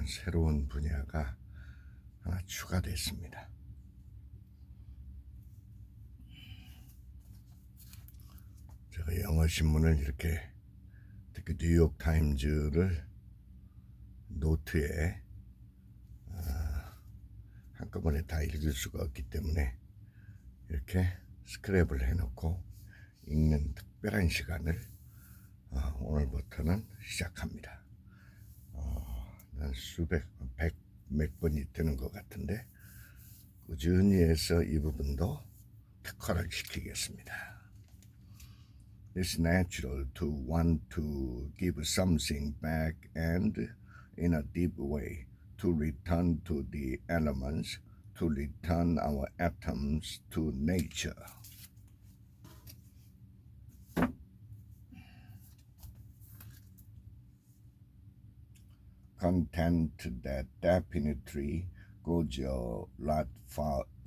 새로운 분야가 하나 추가됐습니다. 제가 영어 신문을 이렇게 특히 뉴욕타임즈를 노트에 한꺼번에 다 읽을 수가 없기 때문에 이렇게 스크랩을 해놓고 읽는 특별한 시간을 오늘부터는 시작합니다. 수백, 백 몇 번이 되는 것 같은데 꾸준히 해서 이 부분도 특화를 시키겠습니다. It's natural to want to give something back and in a deep way to return to the elements, to return our atoms to nature. Content that definitely goes a lot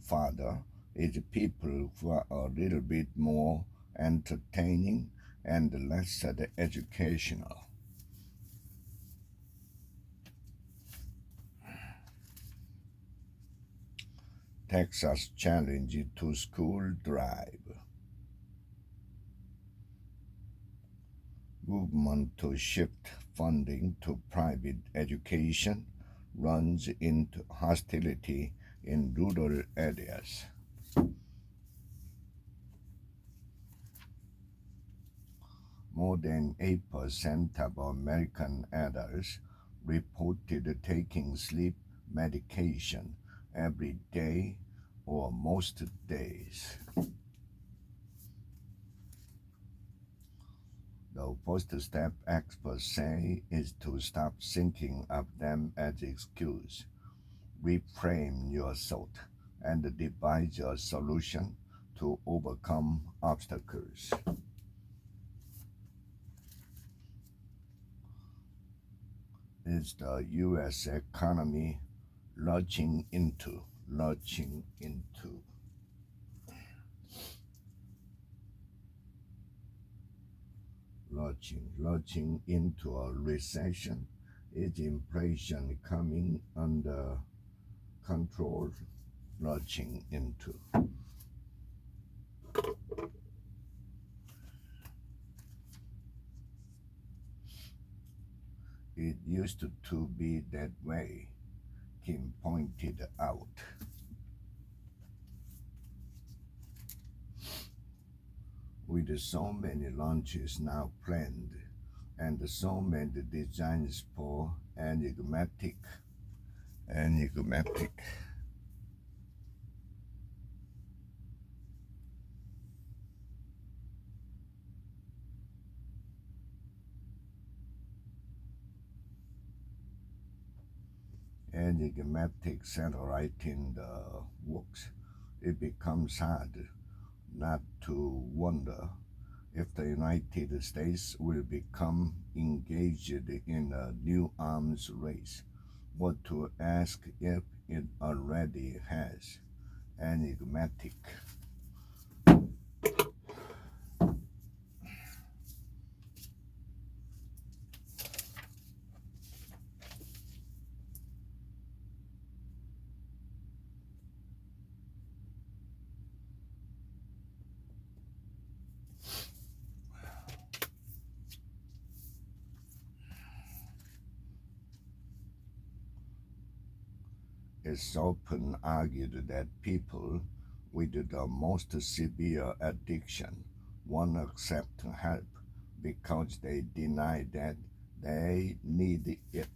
farther is people who are a little bit more entertaining and less educational. Texas challenge to school drive. Movement to shift funding to private education runs into hostility in rural areas. More than 8% of American adults reported taking sleep medication every day or most days. The first step, experts say, is to stop thinking of them as excuse. Reframe your thought and devise a solution to overcome obstacles. Is the U.S. economy lurching into a recession? Is inflation coming under control? Lurching into. It used to be that way, Kim pointed out. With so many launches now planned and so many designs for enigmatic satellite in the works, it becomes hard not to wonder if the United States will become engaged in a new arms race, or to ask if it already has. Enigmatic. It's often argued that people with the most severe addiction won't accept help because they deny that they need it.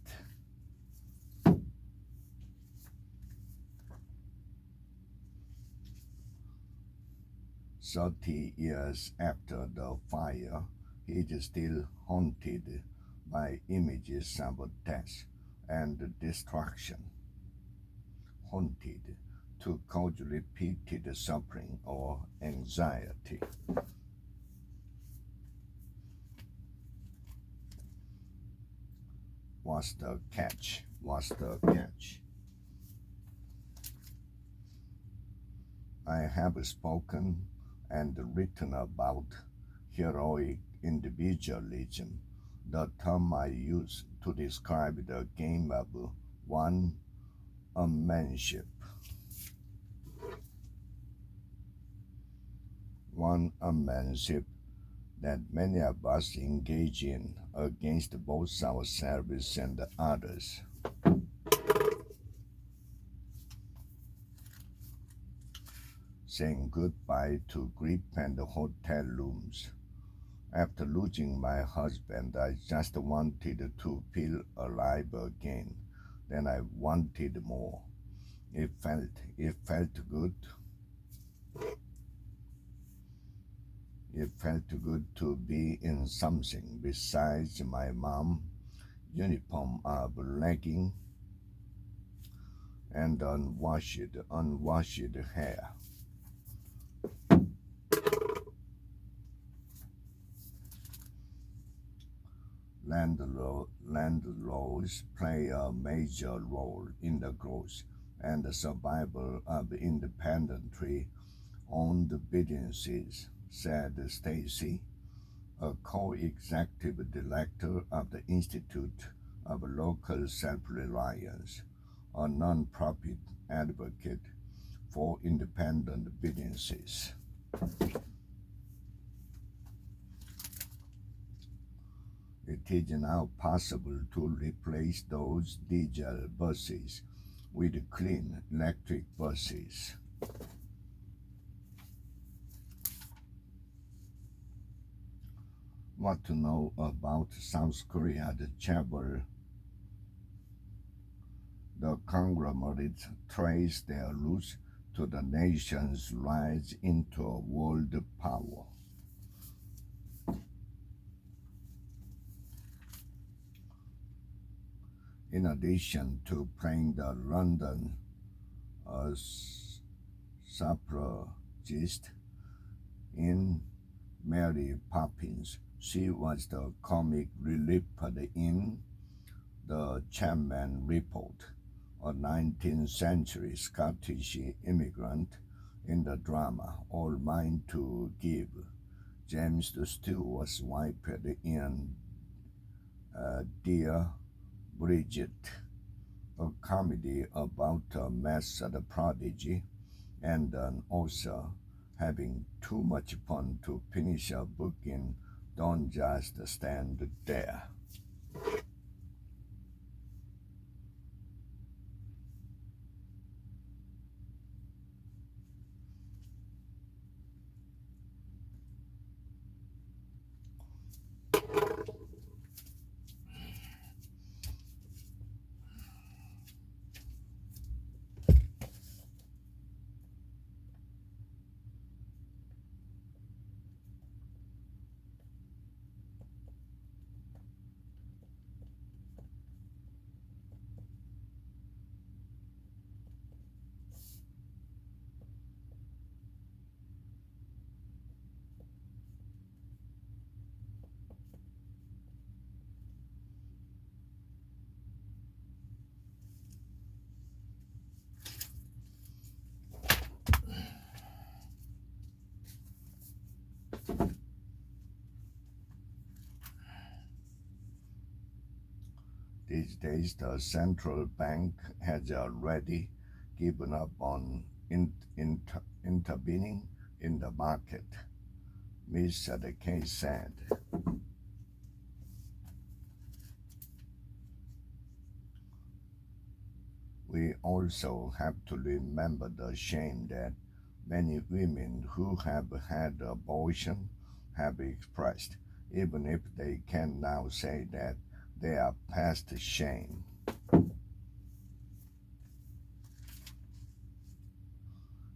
"30 years after the fire, he is still haunted by images of death and destruction. Haunted to cause repeated suffering or anxiety." What's the catch? I have spoken and written about heroic individualism, the term I use to describe the game of one-upmanship. One-upmanship that many of us engage in against both ourselves and others. Saying goodbye to grief and hotel rooms. After losing my husband, I just wanted to feel alive again. Then I wanted more. It felt good. It felt good to be in something besides my mom's uniform of legging and unwashed hair. Landlords play a major role in the growth and the survival of independently owned businesses, said Stacy, a co-executive director of the Institute of Local Self-Reliance, a nonprofit advocate for independent businesses. It is now possible to replace those diesel buses with clean electric buses. What to know about South Korea? The conglomerate trace their roots to the nation's rise into a world power. In addition to playing the London suffragist in Mary Poppins, she was the comic relief in The Chapman Report, a 19th century Scottish immigrant in the drama All Mine to Give. James Stewart's wife in Dear Bridget, a comedy about a maths prodigy and an author having too much fun to finish a book in Don't Just Stand There. These days, the central bank has already given up on intervening in the market, Mr. K said. We also have to remember the shame that many women who have had abortion have expressed, even if they can now say that they are past shame.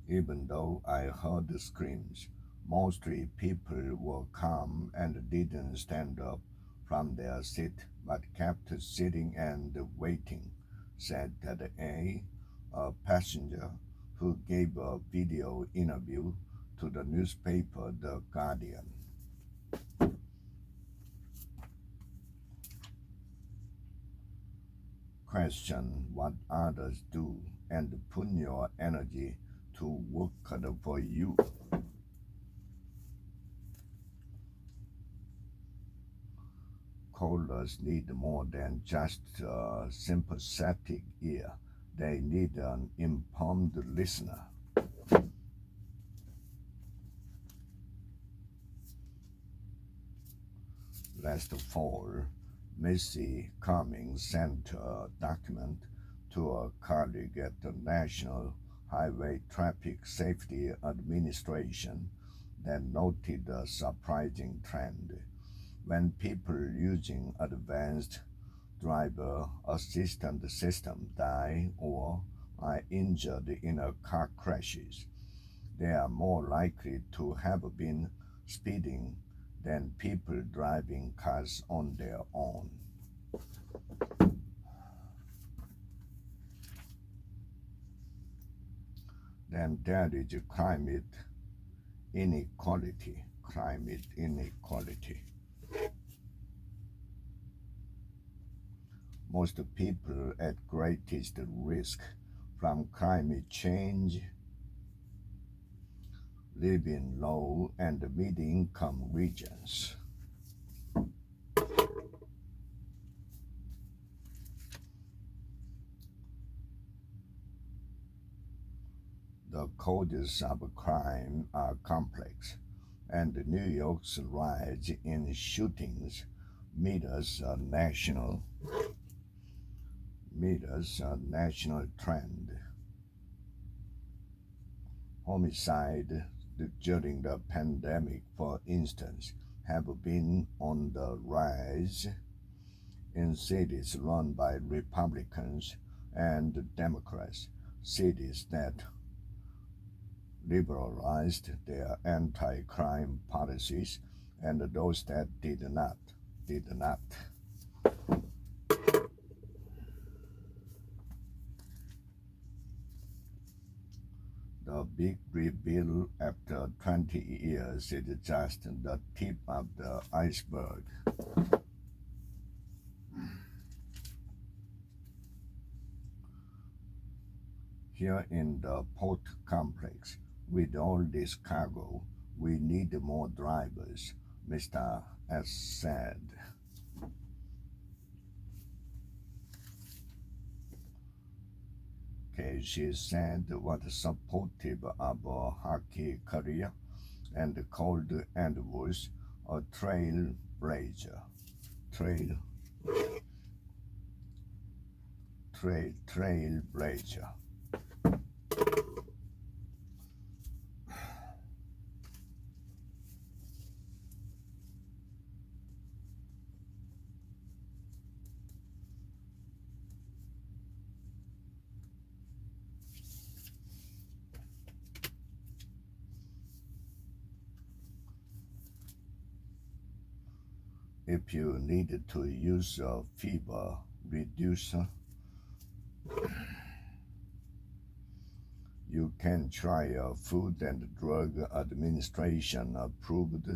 Even though I heard the screams, mostly people were calm and didn't stand up from their seat but kept sitting and waiting, said a passenger who gave a video interview to the newspaper The Guardian. Question what others do and put your energy to work for you. callers need more than just a sympathetic ear. They need an informed listener. Last fall, Missy Cummings sent a document to a colleague at the National Highway Traffic Safety Administration that noted a surprising trend. When people using advanced driver assistance system die or are injured in a car crashes, they are more likely to have been speeding than people driving cars on their own. Then there is climate inequality. Most people at greatest risk from climate change live in low and mid-income regions. The causes of crime are complex, and New York's rise in shootings mirrors a national trend. Homicide during the pandemic, for instance, have been on the rise in cities run by Republicans and Democrats, cities that liberalized their anti-crime policies, and those that did not. The big reveal after 20 years is just the tip of the iceberg. Here in the port complex, with all this cargo, we need more drivers, Mr. S said. She said was supportive of a hockey career and called Andrews a trailblazer. Trailblazer. If you need to use a fever reducer, you can try a Food and Drug Administration approved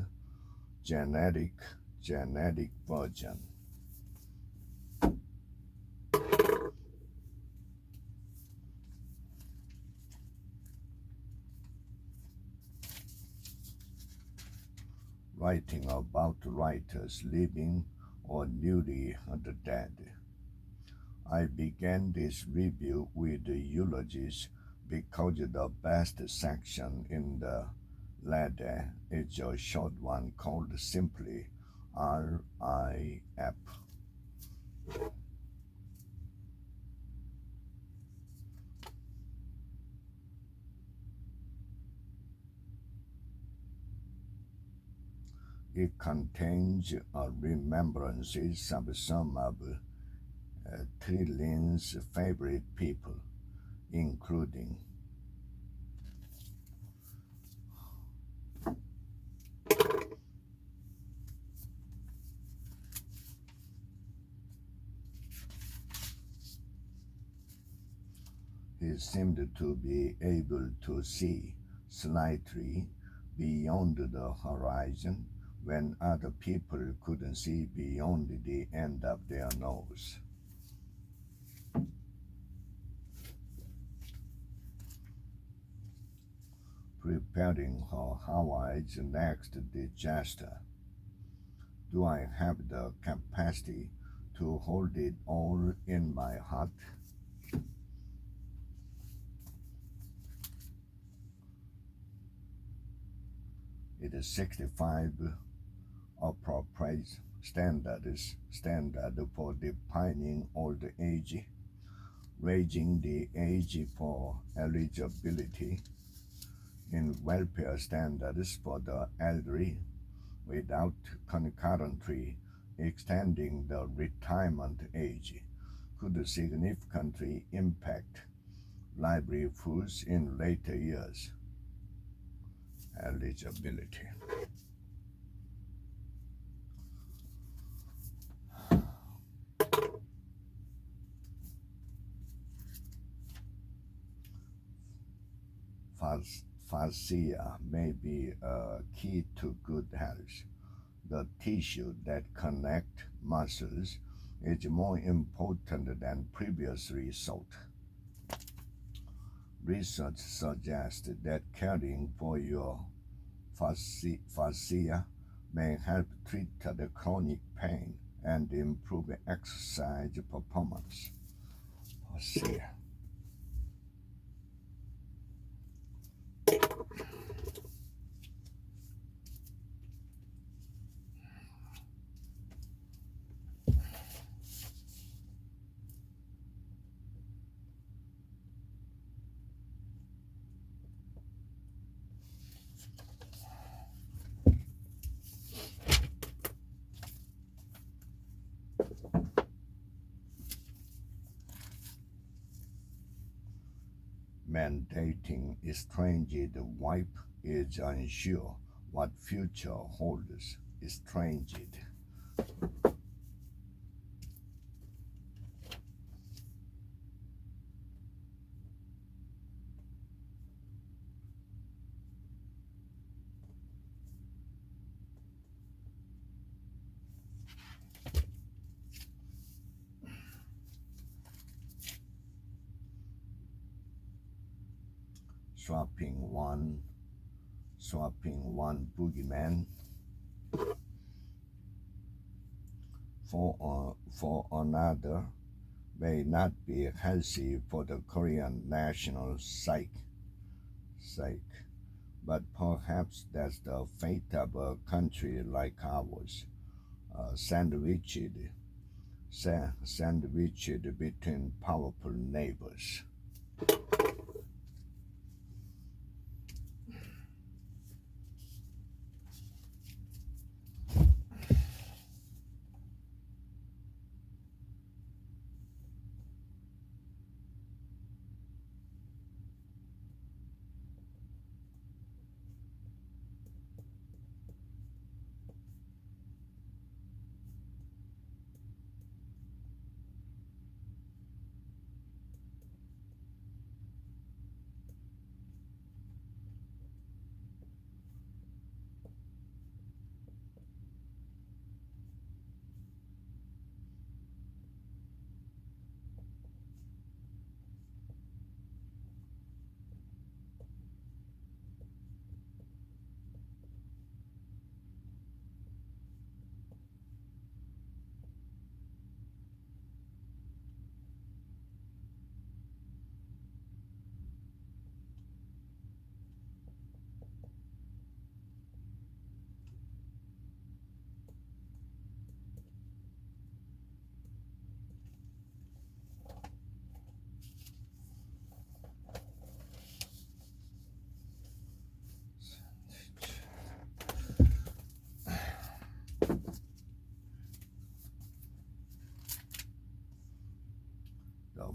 genetic version. Writing about writers living or newly dead. I began this review with eulogies because the best section in the letter is a short one called simply R.I.F. It contains remembrances of some of Trillian's favorite people, including he seemed to be able to see slightly beyond the horizon when other people couldn't see beyond the end of their nose. Preparing for Hawaii's next disaster. Do I have the capacity to hold it all in my heart? It is 65 appropriate standard for defining old age, raising the age for eligibility in welfare standards for the elderly without concurrently extending the retirement age could significantly impact livelihoods in later years. Eligibility. Fascia may be a key to good health. The tissue that connects muscles is more important than previously thought. Research suggests that caring for your fascia may help treat the chronic pain and improve exercise performance. Fascia. Mandating estranged wife is unsure what future holds. Estranged. Swapping one boogeyman for another may not be healthy for the Korean national psyche, but perhaps that's the fate of a country like ours, sandwiched between powerful neighbors. The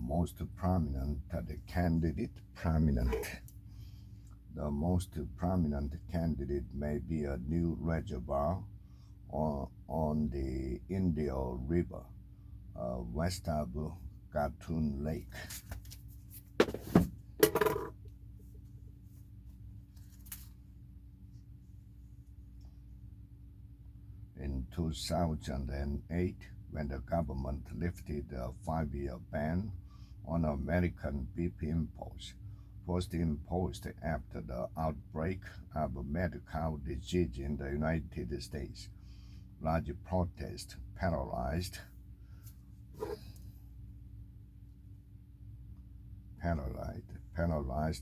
most prominent candidate may be a new reservoir on the Indian River, west of Gatun Lake. In 2008, when the government lifted a 5-year ban on American beef imports, first imposed after the outbreak of mad cow disease in the United States, large protest paralyzed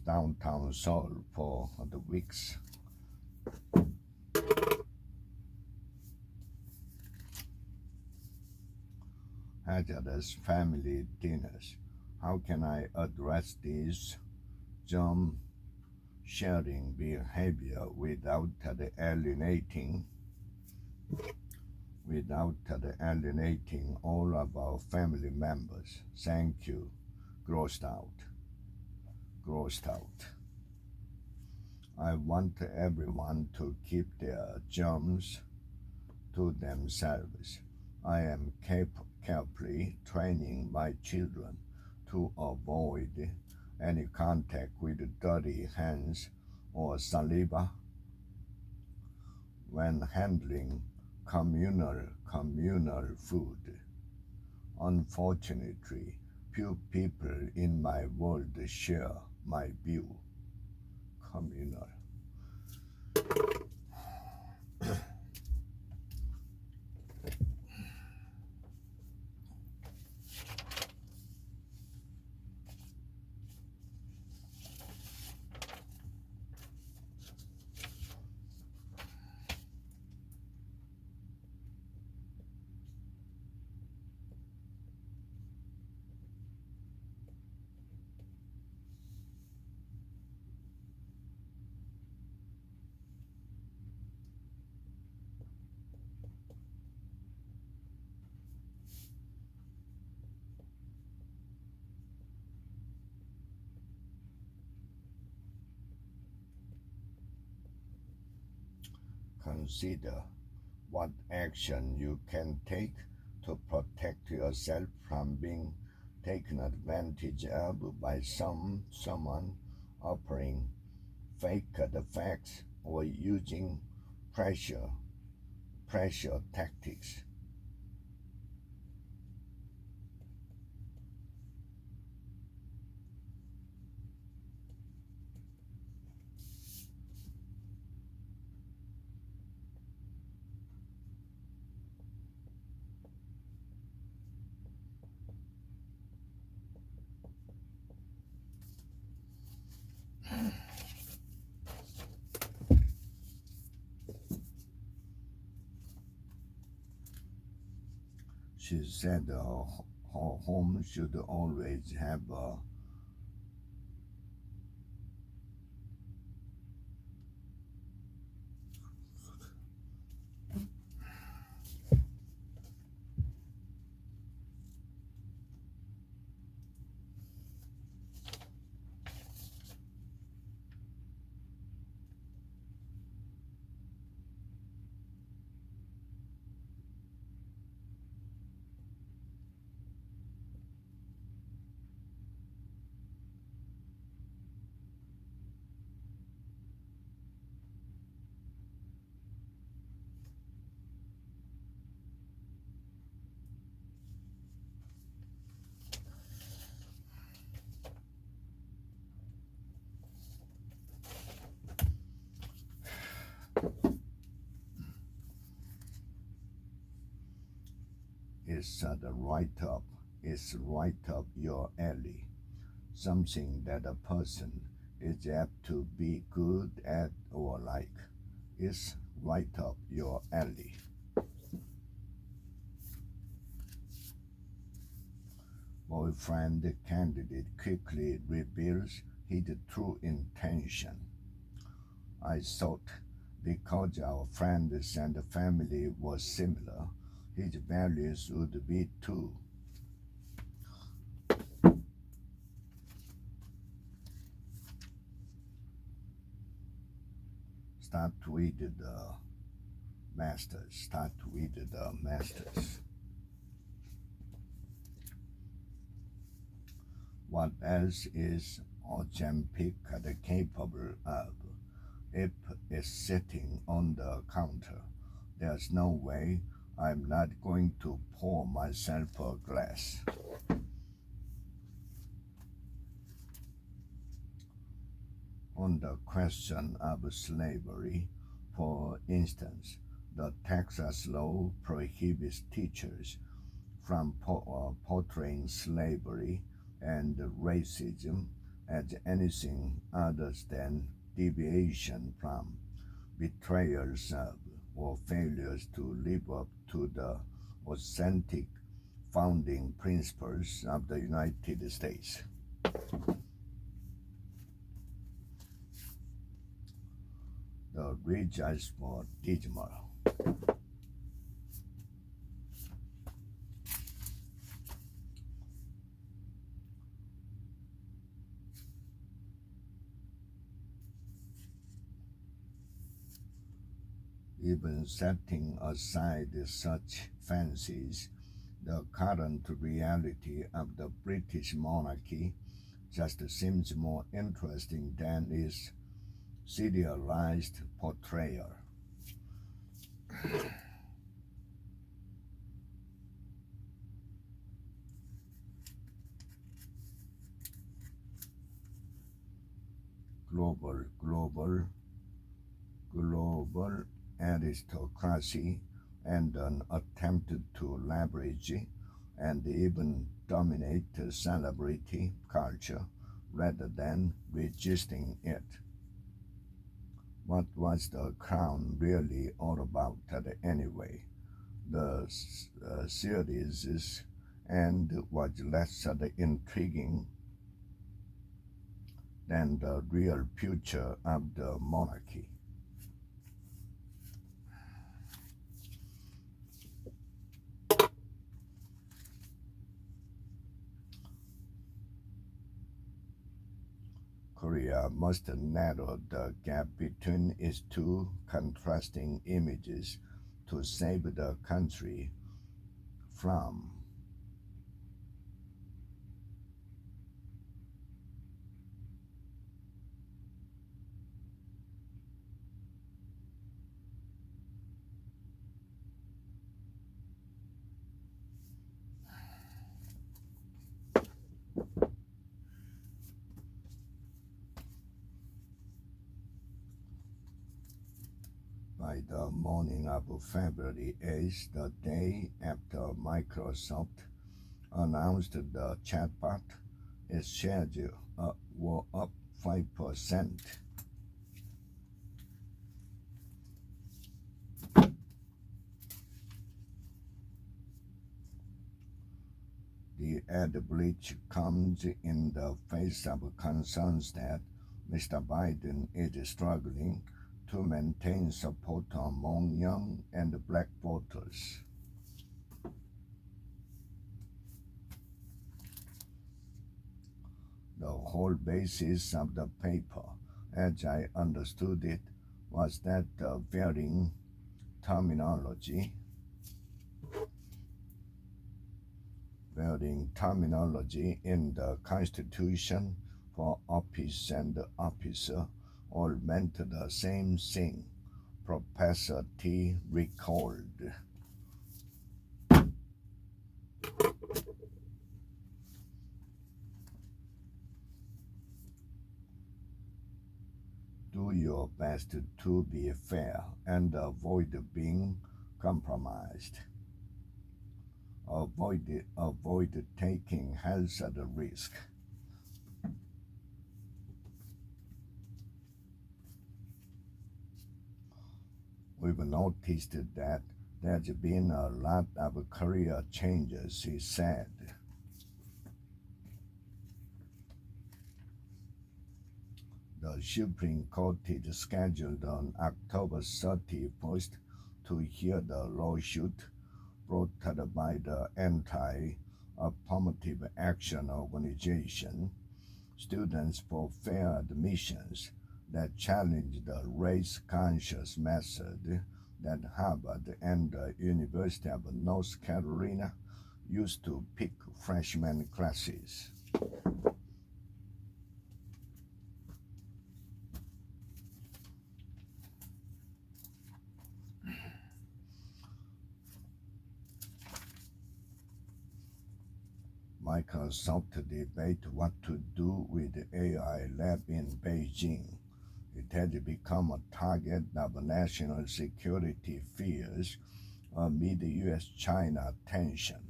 downtown Seoul for the weeks. Hazardous family dinners. How can I address these germ-sharing behavior without alienating all of our family members? Thank you. Grossed out. I want everyone to keep their germs to themselves. I am carefully training my children to avoid any contact with dirty hands or saliva when handling communal food. Unfortunately, few people in my world share my view. Communal. Consider what action you can take to protect yourself from being taken advantage of by someone offering fake facts or using pressure tactics. She said her home should always have a It's right up your alley. Something that a person is apt to be good at or like. It's right up your alley. Boyfriend candidate quickly reveals his true intention. I thought because our friends and family were similar, his values would be too. Start with the masters. What else is Ozempic capable of? If it's sitting on the counter, there's no way I'm not going to pour myself a glass. On the question of slavery, for instance, The Texas law prohibits teachers from portraying slavery and racism as anything other than deviation from, betrayals of, or failures to live up to the authentic founding principles of the United States. The results were dismal. Even setting aside such fancies, the current reality of the British monarchy just seems more interesting than its serialized portrayal. Global aristocracy and an attempt to leverage and even dominate celebrity culture rather than resisting it. What was the crown really all about anyway? The series and was less intriguing than the real future of the monarchy. Korea must narrow the gap between its two contrasting images to save the country from By the morning of February 8th, the day after Microsoft announced the chatbot, its shares were up 5%. The ad breach comes in the face of concerns that Mr. Biden is struggling to maintain support among young and black voters. The whole basis of the paper, as I understood it, was that the varying terminology in the Constitution for office and officer all meant the same thing, Professor T recalled. Do your best to be fair and avoid being compromised. Avoid taking health at risk. We've noticed that there's been a lot of career changes, he said. The Supreme Court is scheduled on October 31st to hear the lawsuit brought by the anti-affirmative action organization, Students for Fair Admissions, that challenged the race-conscious method that Harvard and the University of North Carolina used to pick freshman classes. Microsoft debate what to do with the AI lab in Beijing It has become a target of national security fears amid U.S.-China tension.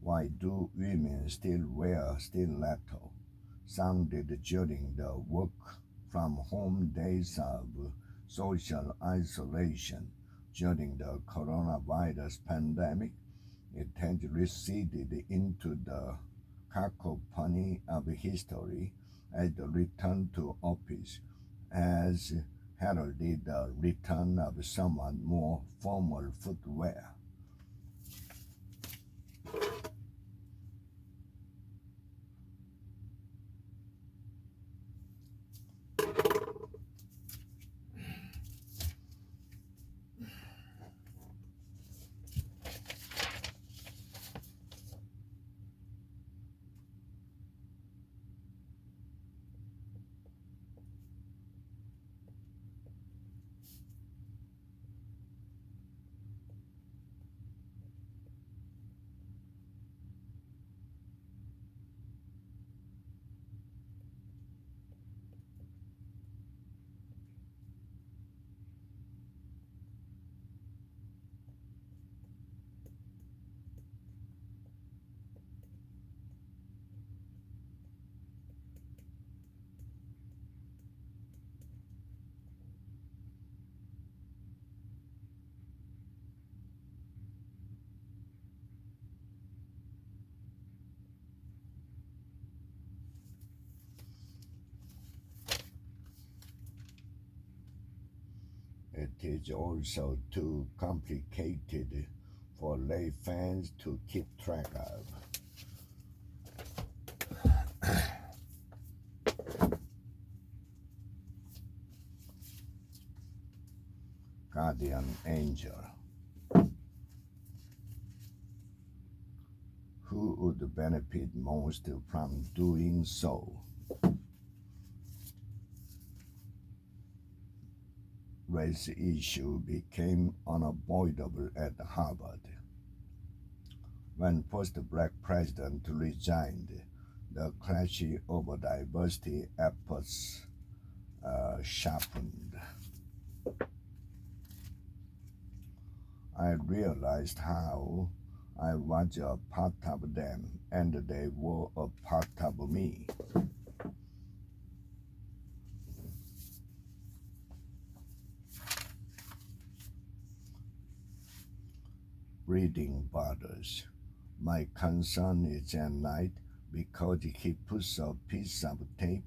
Why do women still wear stiletto? Sounded during the work-from-home days of social isolation during the coronavirus pandemic. It has receded into the cacophony of history as the return to office has heralded the return of somewhat more formal footwear. It is also too complicated for lay fans to keep track of. Guardian Angel. Who would benefit most from doing so? Race issue became unavoidable at Harvard. When first black president resigned, the clash over diversity efforts sharpened. I realized how I was a part of them and they were a part of me. Reading bothers. My concern is at night because he puts a piece of tape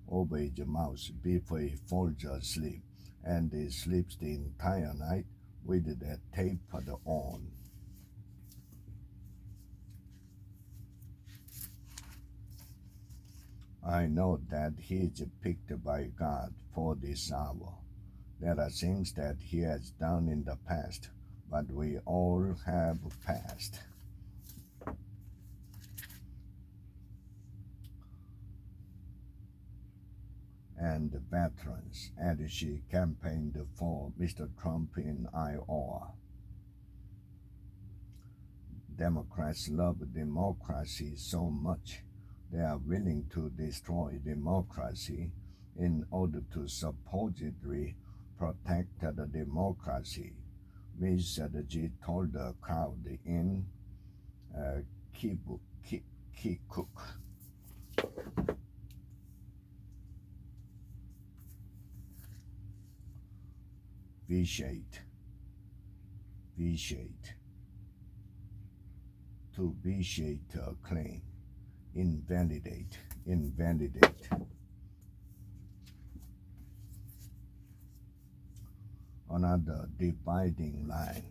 over his mouth before he falls asleep, and he sleeps the entire night with that tape on. I know that he is picked by God for this hour. There are things that he has done in the past, but we all have past. And the veterans, and she campaigned for Mr. Trump in Iowa. Democrats love democracy so much they are willing to destroy democracy in order to supposedly protect the democracy. Ms. G told the crowd in Kikuk. V-shaped. To V-shape a claim. Invalidate. Another dividing line.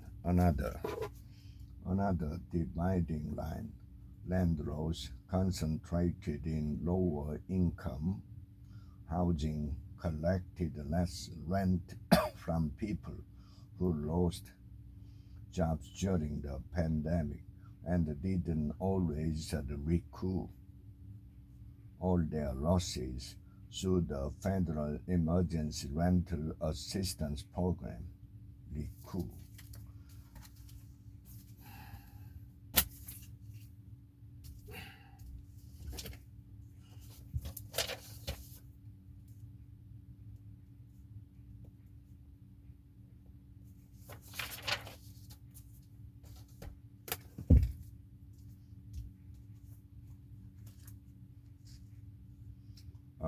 Landlords concentrated in lower income housing collected less rent from people who lost jobs during the pandemic and didn't always recoup all their losses through the Federal Emergency Rental Assistance Program, recoup.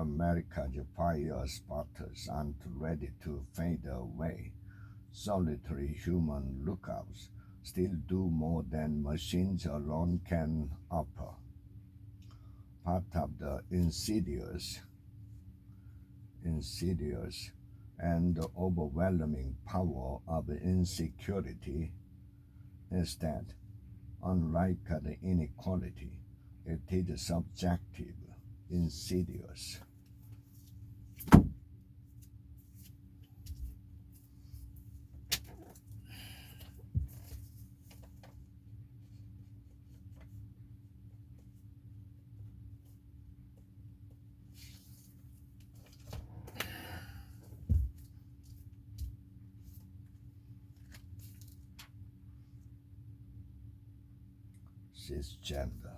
America's fire spotters aren't ready to fade away. Solitary human lookouts still do more than machines alone can offer. Part of the insidious and overwhelming power of insecurity is that, unlike the inequality, it is subjective, insidious.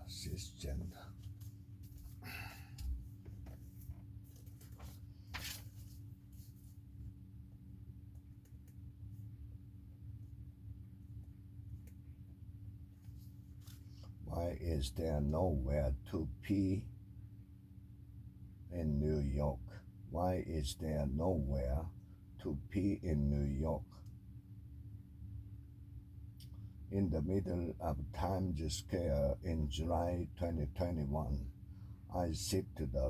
Cisgender. Why is there nowhere to pee in New York? Why is there nowhere to pee in New York? In the middle of Times Square in July 2021, I sipped the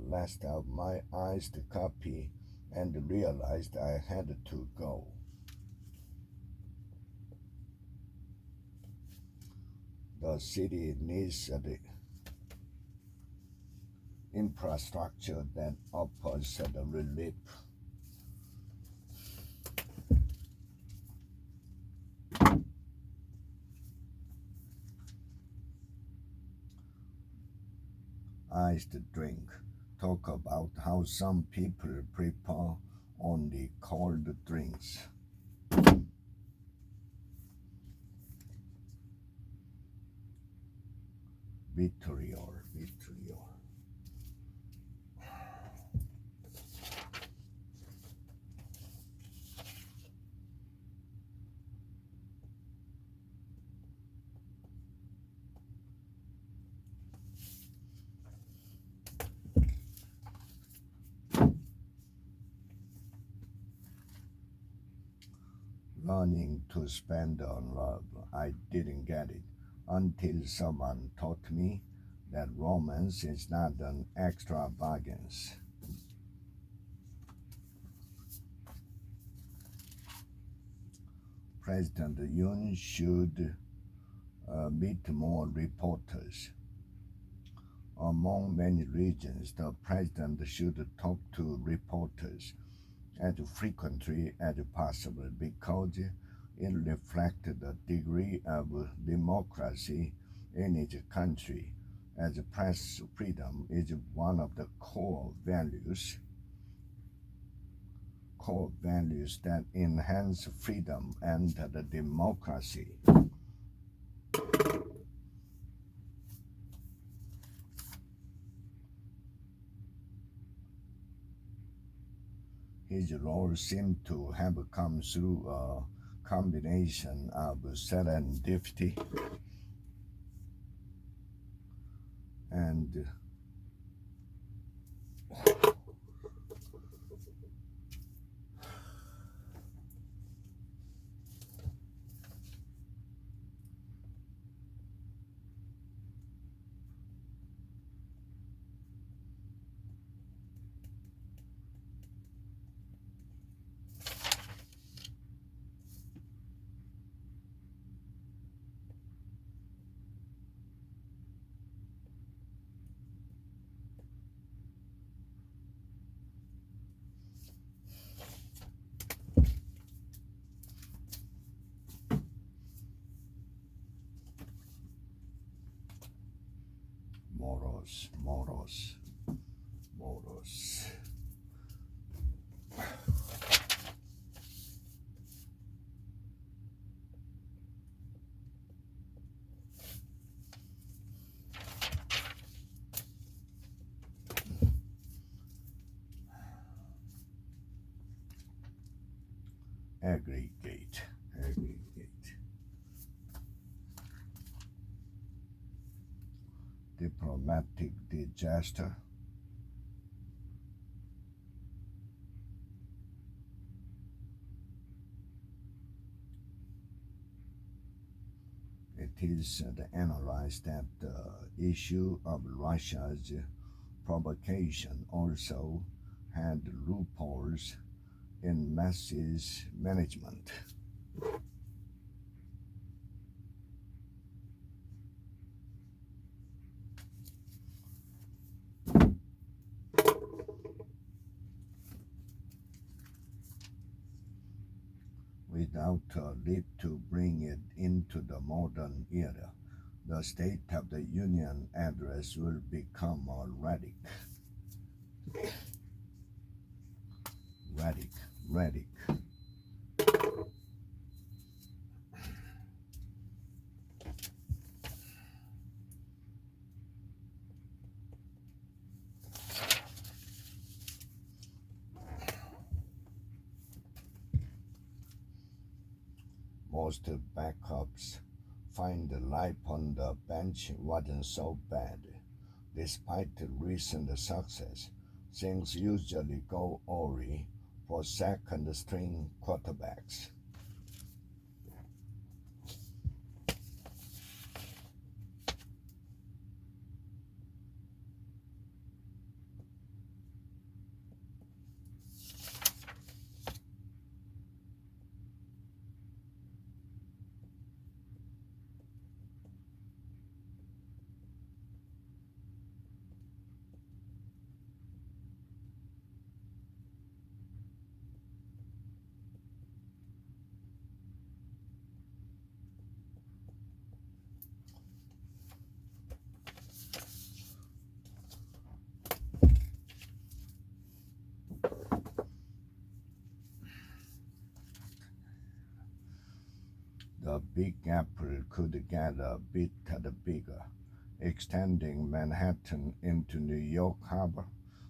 last of my iced coffee and realized I had to go. The city needs the infrastructure that offers the relief. Iced drink. Talk about how some people prefer only cold drinks. Vitriol. Learning to spend on love. I didn't get it until someone taught me that romance is not an extravagance. President Yoon should meet more reporters. Among many reasons, the president should talk to reporters as frequently as possible because it reflects the degree of democracy in its country, as press freedom is one of the core values that enhance freedom and the democracy. His role seemed to have come through a combination of serendipity and morals. Aggregate. traumatic disaster. It is analyzed that the issue of Russia's provocation also had loopholes in message management. Without a leap to bring it into the modern era, the State of the Union address will become a relic. Most backups find life on the bench wasn't so bad. Despite recent success, things usually go awry for second-string quarterbacks. The Big Apple could get a bit bigger. Extending Manhattan into New York Harbor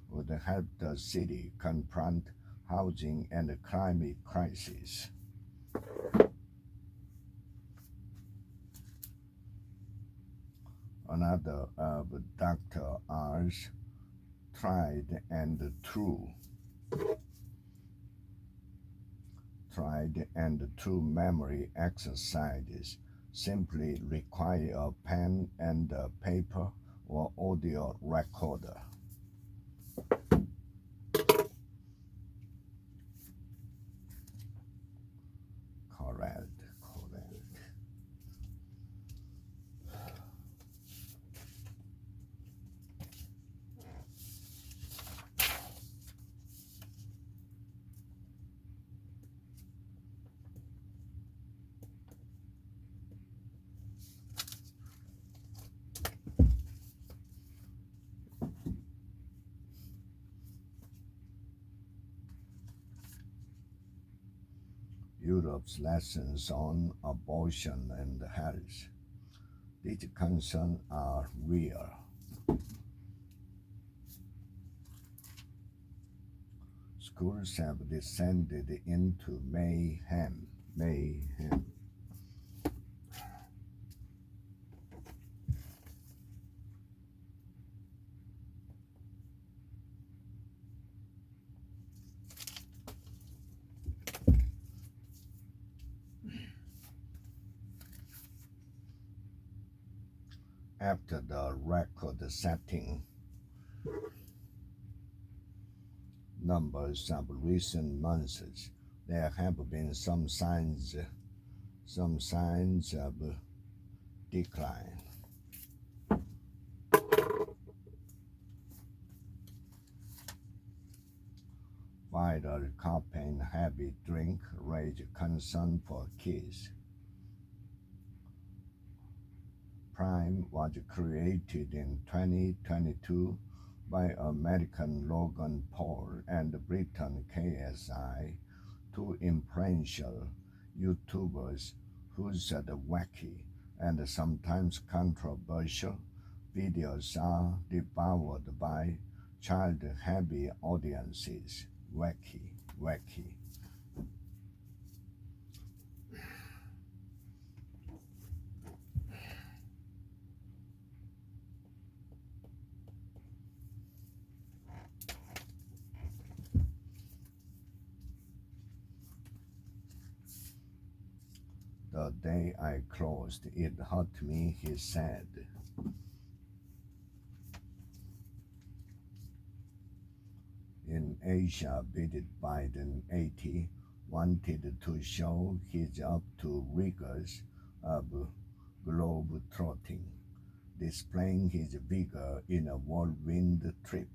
would help the city confront housing and climate crisis. Another of Dr. R's tried and true memory exercises simply require a pen and a paper or audio recorder. Correct. Europe's lessons on abortion and health. These concerns are real. Schools have descended into mayhem. After the record-setting numbers of recent months, there have been some signs of decline. Viral caffeine-heavy drink raise concern for kids. Prime was created in 2022 by American Logan Paul and Britain KSI, two influential YouTubers whose wacky and sometimes controversial videos are devoured by child-heavy audiences. Wacky. The day I closed, it hurt me, he said. In Asia, Biden 80 wanted to show he's up to rigors of globe-trotting, displaying his vigor in a whirlwind trip.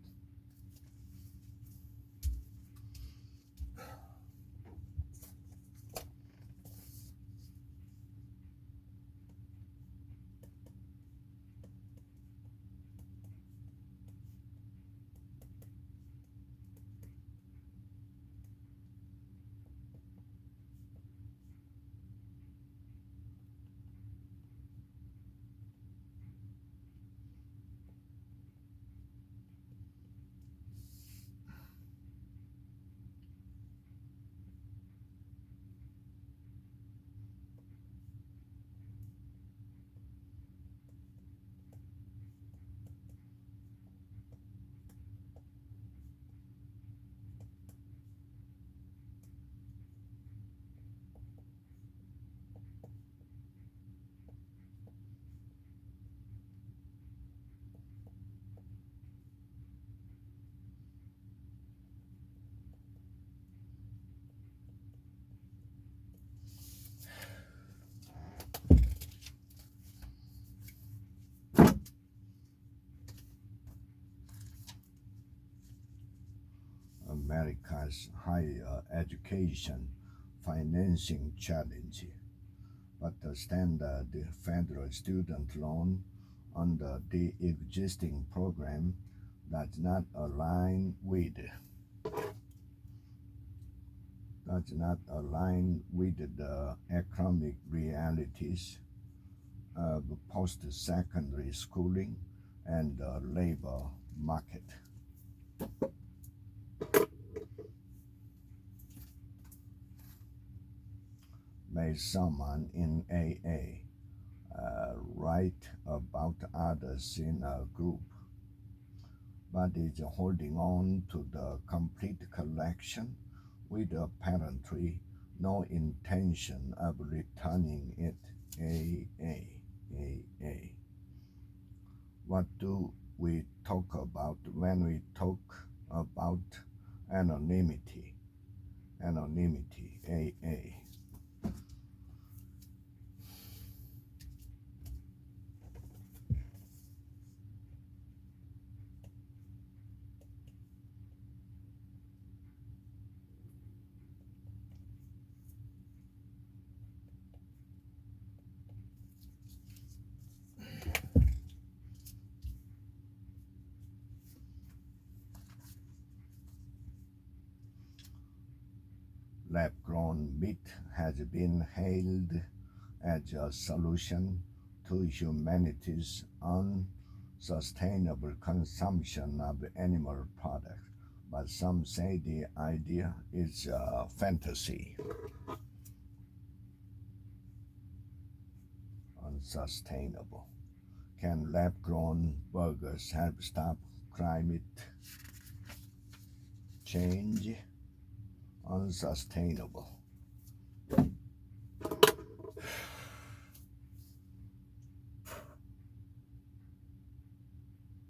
America's higher education financing challenge, but the standard federal student loan under the existing program does not align with the economic realities of post-secondary schooling and the labor market. May someone in AA write about others in a group, but is holding on to the complete collection with apparently no intention of returning it. AA. What do we talk about when we talk about anonymity? AA. Lab-grown meat has been hailed as a solution to humanity's unsustainable consumption of animal products, but some say the idea is a fantasy. Unsustainable. Can lab-grown burgers help stop climate change? Unsustainable.